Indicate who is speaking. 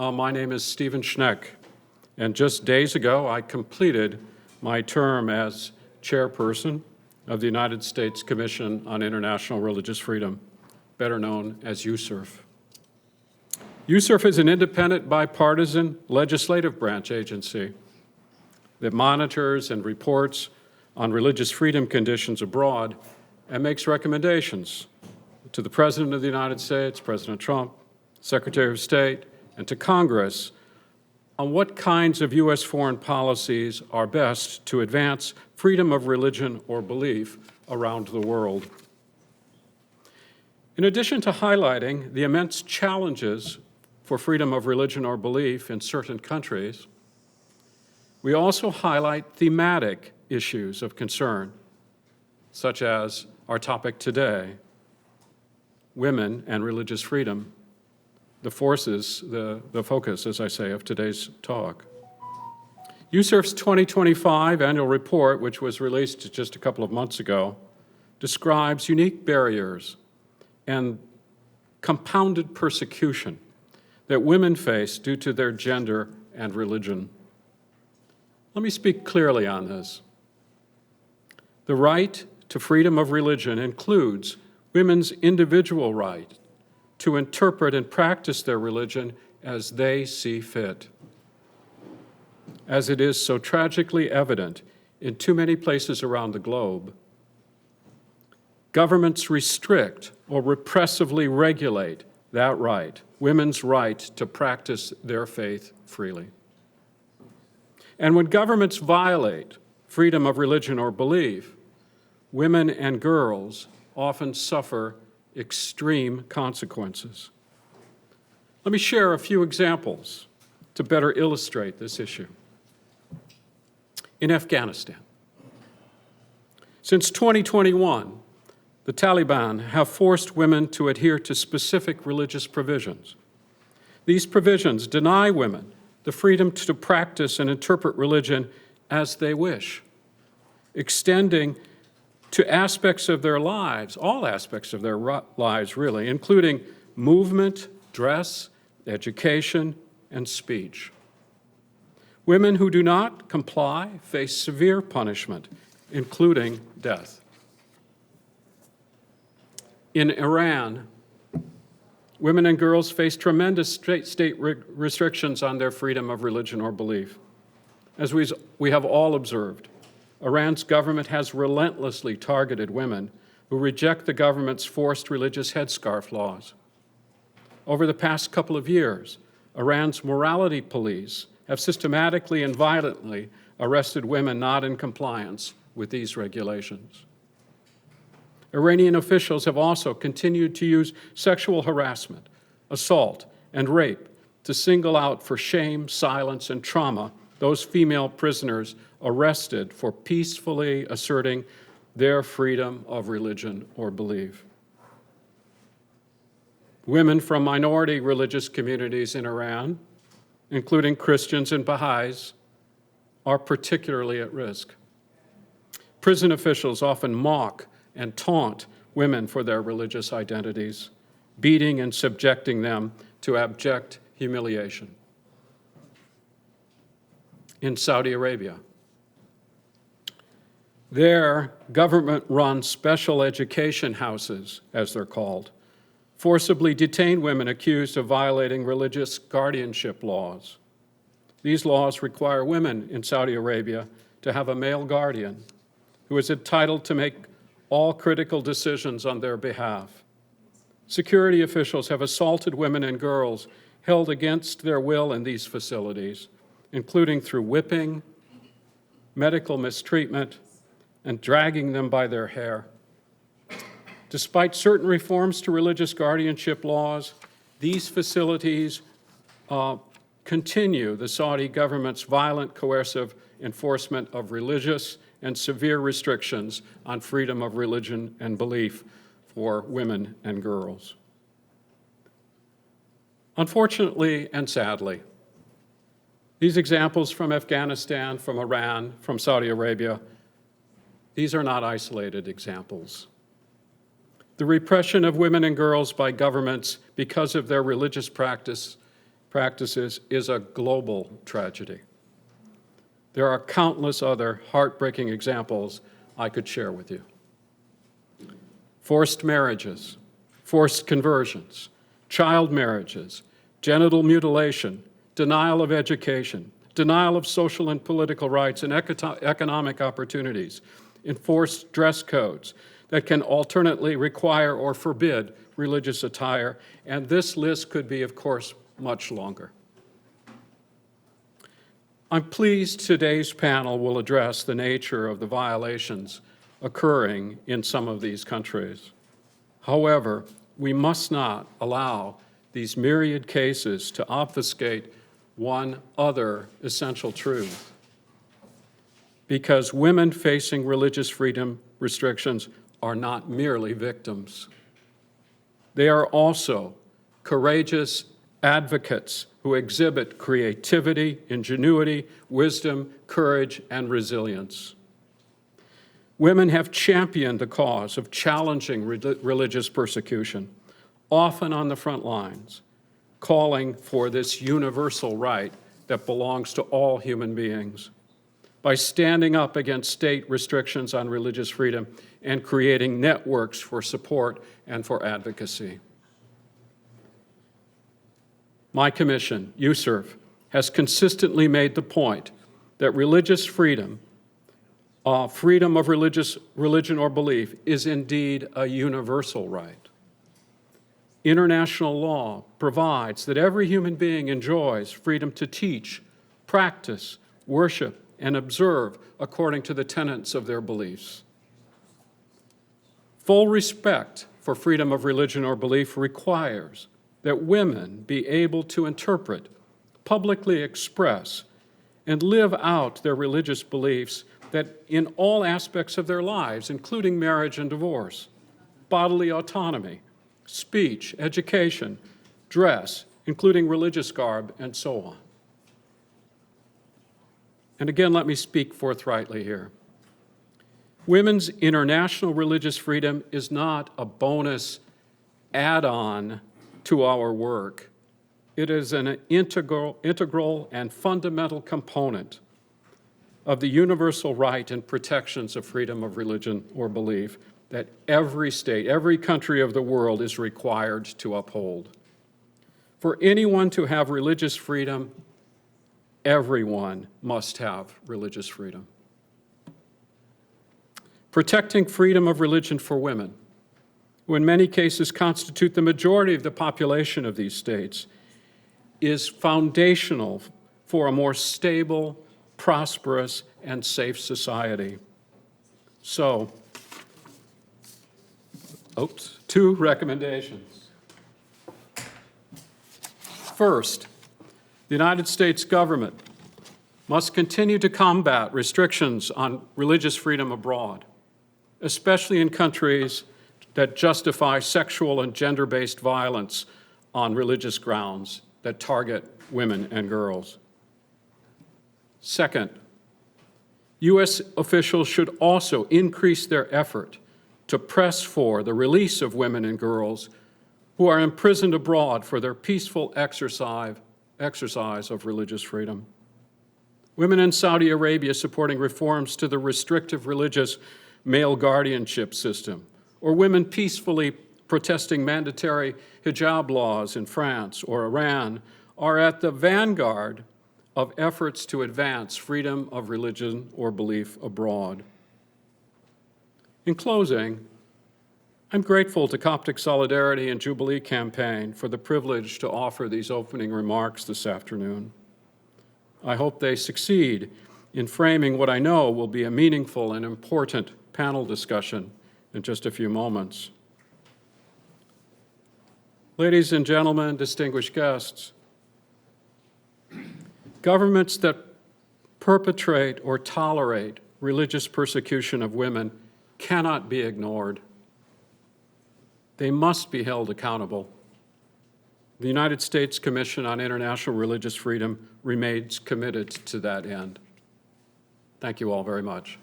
Speaker 1: My name is Stephen Schneck, and just days ago I completed my term as chairperson of the United States Commission on International Religious Freedom, better known as USCIRF. USCIRF is an independent, bipartisan legislative branch agency that monitors and reports on religious freedom conditions abroad and makes recommendations to the President of the United States, President Trump, Secretary of State, and to Congress on what kinds of U.S. foreign policies are best to advance freedom of religion or belief around the world. In addition to highlighting the immense challenges for freedom of religion or belief in certain countries, we also highlight thematic issues of concern, such as our topic today, women and religious freedom, the focus, as I say, of today's talk. USCIRF's 2025 annual report, which was released just a couple of months ago, describes unique barriers and compounded persecution that women face due to their gender and religion. Let me speak clearly on this. The right to freedom of religion includes women's individual right to interpret and practice their religion as they see fit. As it is so tragically evident in too many places around the globe, governments restrict or repressively regulate that right, women's right to practice their faith freely. And when governments violate freedom of religion or belief, women and girls often suffer extreme consequences. Let me share a few examples to better illustrate this issue. In Afghanistan, since 2021, the Taliban have forced women to adhere to specific religious provisions. These provisions deny women the freedom to practice and interpret religion as they wish, extending to aspects of their lives, all aspects of their lives really, including movement, dress, education, and speech. Women who do not comply face severe punishment, including death. In Iran, women and girls face tremendous state restrictions on their freedom of religion or belief. As we have all observed, Iran's government has relentlessly targeted women who reject the government's forced religious headscarf laws. Over the past couple of years, Iran's morality police have systematically and violently arrested women not in compliance with these regulations. Iranian officials have also continued to use sexual harassment, assault, and rape to single out for shame, silence, and trauma those female prisoners arrested for peacefully asserting their freedom of religion or belief. Women from minority religious communities in Iran, including Christians and Baha'is, are particularly at risk. Prison officials often mock and taunt women for their religious identities, beating and subjecting them to abject humiliation. In Saudi Arabia, their government-run special education houses, as they're called, forcibly detain women accused of violating religious guardianship laws. These laws require women in Saudi Arabia to have a male guardian who is entitled to make all critical decisions on their behalf. Security officials have assaulted women and girls held against their will in these facilities, including through whipping, medical mistreatment, and dragging them by their hair. Despite certain reforms to religious guardianship laws, these facilities continue the Saudi government's violent, coercive enforcement of religious and severe restrictions on freedom of religion and belief for women and girls. Unfortunately and sadly, these examples from Afghanistan, from Iran, from Saudi Arabia, these are not isolated examples. The repression of women and girls by governments because of their religious practice practices is a global tragedy. There are countless other heartbreaking examples I could share with you. Forced marriages, forced conversions, child marriages, genital mutilation, denial of education, denial of social and political rights and economic opportunities, enforced dress codes that can alternately require or forbid religious attire, and this list could be, of course, much longer. I'm pleased today's panel will address the nature of the violations occurring in some of these countries. However, we must not allow these myriad cases to obfuscate one other essential truth. Because women facing religious freedom restrictions are not merely victims. They are also courageous advocates who exhibit creativity, ingenuity, wisdom, courage, and resilience. Women have championed the cause of challenging religious persecution, often on the front lines, calling for this universal right that belongs to all human beings, by standing up against state restrictions on religious freedom and creating networks for support and for advocacy. My commission, USCIRF, has consistently made the point that religious freedom, freedom of religion or belief, is indeed a universal right. International law provides that every human being enjoys freedom to teach, practice, worship, and observe according to the tenets of their beliefs. Full respect for freedom of religion or belief requires that women be able to interpret, publicly express, and live out their religious beliefs that in all aspects of their lives, including marriage and divorce, bodily autonomy, speech, education, dress, including religious garb, and so on. And again, let me speak forthrightly here. Women's international religious freedom is not a bonus add-on to our work. It is an integral and fundamental component of the universal right and protections of freedom of religion or belief that every state, every country of the world is required to uphold. For anyone to have religious freedom, everyone must have religious freedom. Protecting freedom of religion for women, who in many cases constitute the majority of the population of these states, is foundational for a more stable, prosperous, and safe society. So, two recommendations. First, the United States government must continue to combat restrictions on religious freedom abroad, especially in countries that justify sexual and gender-based violence on religious grounds that target women and girls. Second, U.S. officials should also increase their effort to press for the release of women and girls who are imprisoned abroad for their peaceful exercise of religious freedom. Women in Saudi Arabia supporting reforms to the restrictive religious male guardianship system, or women peacefully protesting mandatory hijab laws in France or Iran, are at the vanguard of efforts to advance freedom of religion or belief abroad. In closing, I'm grateful to Coptic Solidarity and Jubilee campaign for the privilege to offer these opening remarks this afternoon. I hope they succeed in framing what I know will be a meaningful and important panel discussion in just a few moments. Ladies and gentlemen, distinguished guests, governments that perpetrate or tolerate religious persecution of women cannot be ignored. They must be held accountable. The United States Commission on International Religious Freedom remains committed to that end. Thank you all very much.